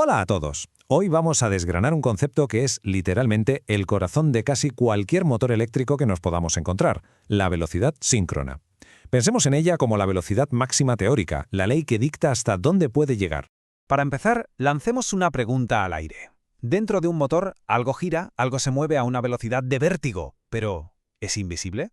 Hola a todos. Hoy vamos a desgranar un concepto que es literalmente el corazón de casi cualquier motor eléctrico que nos podamos encontrar, la velocidad síncrona. Pensemos en ella como la velocidad máxima teórica, la ley que dicta hasta dónde puede llegar. Para empezar, lancemos una pregunta al aire. Dentro de un motor, algo gira, algo se mueve a una velocidad de vértigo, pero ¿es invisible?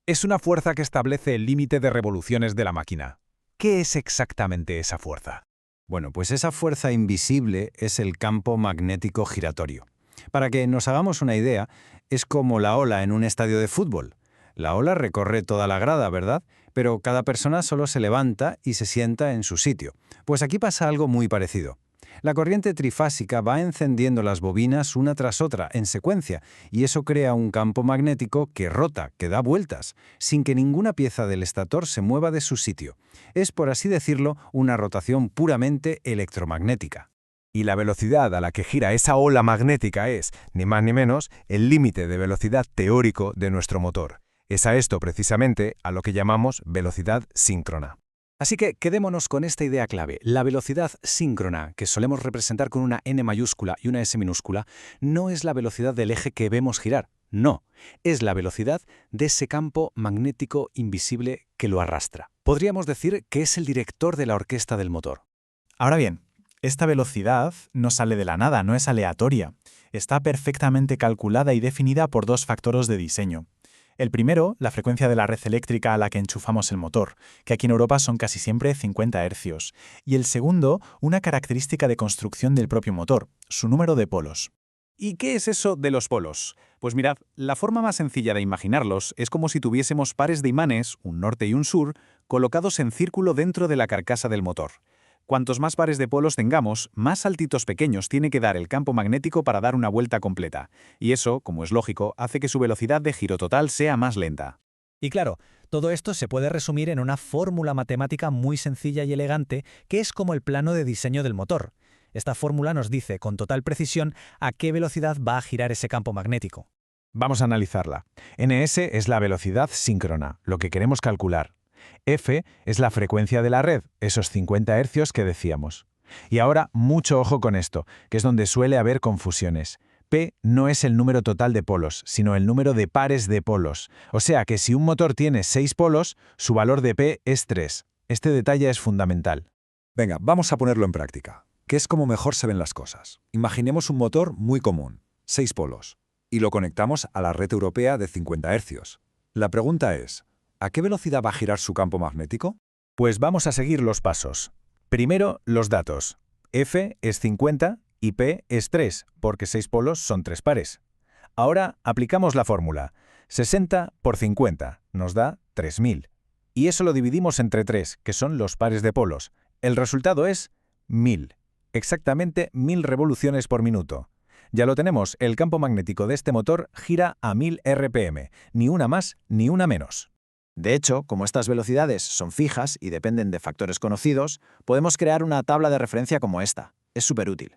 Es una fuerza que establece el límite de revoluciones de la máquina. ¿Qué es exactamente esa fuerza? Bueno, pues esa fuerza invisible es el campo magnético giratorio. Para que nos hagamos una idea, es como la ola en un estadio de fútbol. La ola recorre toda la grada, ¿verdad? Pero cada persona solo se levanta y se sienta en su sitio. Pues aquí pasa algo muy parecido. La corriente trifásica va encendiendo las bobinas una tras otra, en secuencia, y eso crea un campo magnético que rota, que da vueltas, sin que ninguna pieza del estator se mueva de su sitio. Es, por así decirlo, una rotación puramente electromagnética. Y la velocidad a la que gira esa ola magnética es, ni más ni menos, el límite de velocidad teórico de nuestro motor. Es a esto precisamente a lo que llamamos velocidad síncrona. Así que quedémonos con esta idea clave. La velocidad síncrona, que solemos representar con una n mayúscula y una s minúscula, no es la velocidad del eje que vemos girar. No, es la velocidad de ese campo magnético invisible que lo arrastra. Podríamos decir que es el director de la orquesta del motor. Ahora bien, esta velocidad no sale de la nada, no es aleatoria. Está perfectamente calculada y definida por dos factores de diseño. El primero, la frecuencia de la red eléctrica a la que enchufamos el motor, que aquí en Europa son casi siempre 50 Hz. Y el segundo, una característica de construcción del propio motor, su número de polos. ¿Y qué es eso de los polos? Pues mirad, la forma más sencilla de imaginarlos es como si tuviésemos pares de imanes, un norte y un sur, colocados en círculo dentro de la carcasa del motor. Cuantos más pares de polos tengamos, más saltitos pequeños tiene que dar el campo magnético para dar una vuelta completa. Y eso, como es lógico, hace que su velocidad de giro total sea más lenta. Y claro, todo esto se puede resumir en una fórmula matemática muy sencilla y elegante que es como el plano de diseño del motor. Esta fórmula nos dice con total precisión a qué velocidad va a girar ese campo magnético. Vamos a analizarla. NS es la velocidad síncrona, lo que queremos calcular. F es la frecuencia de la red, esos 50 Hz que decíamos. Y ahora, mucho ojo con esto, que es donde suele haber confusiones. P no es el número total de polos, sino el número de pares de polos. O sea que si un motor tiene 6 polos, su valor de P es 3. Este detalle es fundamental. Venga, vamos a ponerlo en práctica, que es como mejor se ven las cosas. Imaginemos un motor muy común, 6 polos, y lo conectamos a la red europea de 50 Hz. La pregunta es, ¿a qué velocidad va a girar su campo magnético? Pues vamos a seguir los pasos. Primero, los datos. F es 50 y P es 3, porque 6 polos son 3 pares. Ahora aplicamos la fórmula. 60 por 50 nos da 3000. Y eso lo dividimos entre 3, que son los pares de polos. El resultado es 1000. Exactamente 1000 revoluciones por minuto. Ya lo tenemos, el campo magnético de este motor gira a 1000 RPM, ni una más ni una menos. De hecho, como estas velocidades son fijas y dependen de factores conocidos, podemos crear una tabla de referencia como esta. Es súper útil.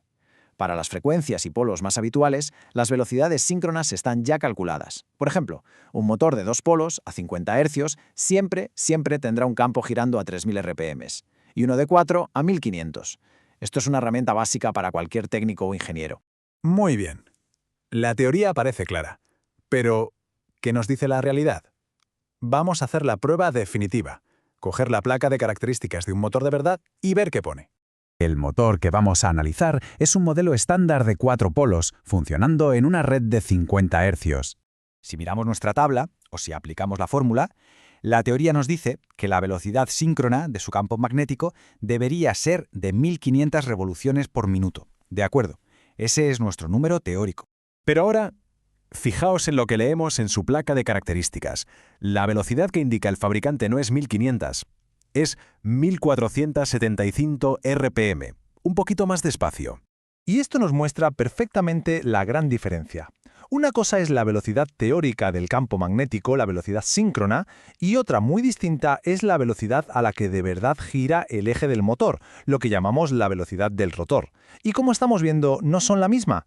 Para las frecuencias y polos más habituales, las velocidades síncronas están ya calculadas. Por ejemplo, un motor de 2 polos a 50 Hz siempre tendrá un campo girando a 3000 RPM y uno de 4 a 1500. Esto es una herramienta básica para cualquier técnico o ingeniero. Muy bien. La teoría parece clara. Pero, ¿qué nos dice la realidad? Vamos a hacer la prueba definitiva. Coger la placa de características de un motor de verdad y ver qué pone. El motor que vamos a analizar es un modelo estándar de 4 polos, funcionando en una red de 50 Hz. Si miramos nuestra tabla, o si aplicamos la fórmula, la teoría nos dice que la velocidad síncrona de su campo magnético debería ser de 1500 revoluciones por minuto. De acuerdo, ese es nuestro número teórico. Pero ahora, fijaos en lo que leemos en su placa de características. La velocidad que indica el fabricante no es 1500, es 1475 RPM, un poquito más despacio. Y esto nos muestra perfectamente la gran diferencia. Una cosa es la velocidad teórica del campo magnético, la velocidad síncrona, y otra muy distinta es la velocidad a la que de verdad gira el eje del motor, lo que llamamos la velocidad del rotor. Y como estamos viendo, no son la misma.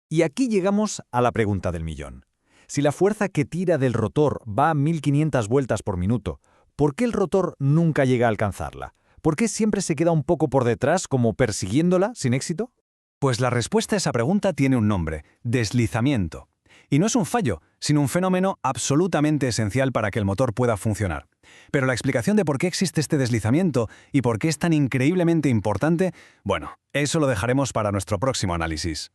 Y aquí llegamos a la pregunta del millón. Si la fuerza que tira del rotor va a 1500 vueltas por minuto, ¿por qué el rotor nunca llega a alcanzarla? ¿Por qué siempre se queda un poco por detrás, como persiguiéndola, sin éxito? Pues la respuesta a esa pregunta tiene un nombre: deslizamiento. Y no es un fallo, sino un fenómeno absolutamente esencial para que el motor pueda funcionar. Pero la explicación de por qué existe este deslizamiento y por qué es tan increíblemente importante, bueno, eso lo dejaremos para nuestro próximo análisis.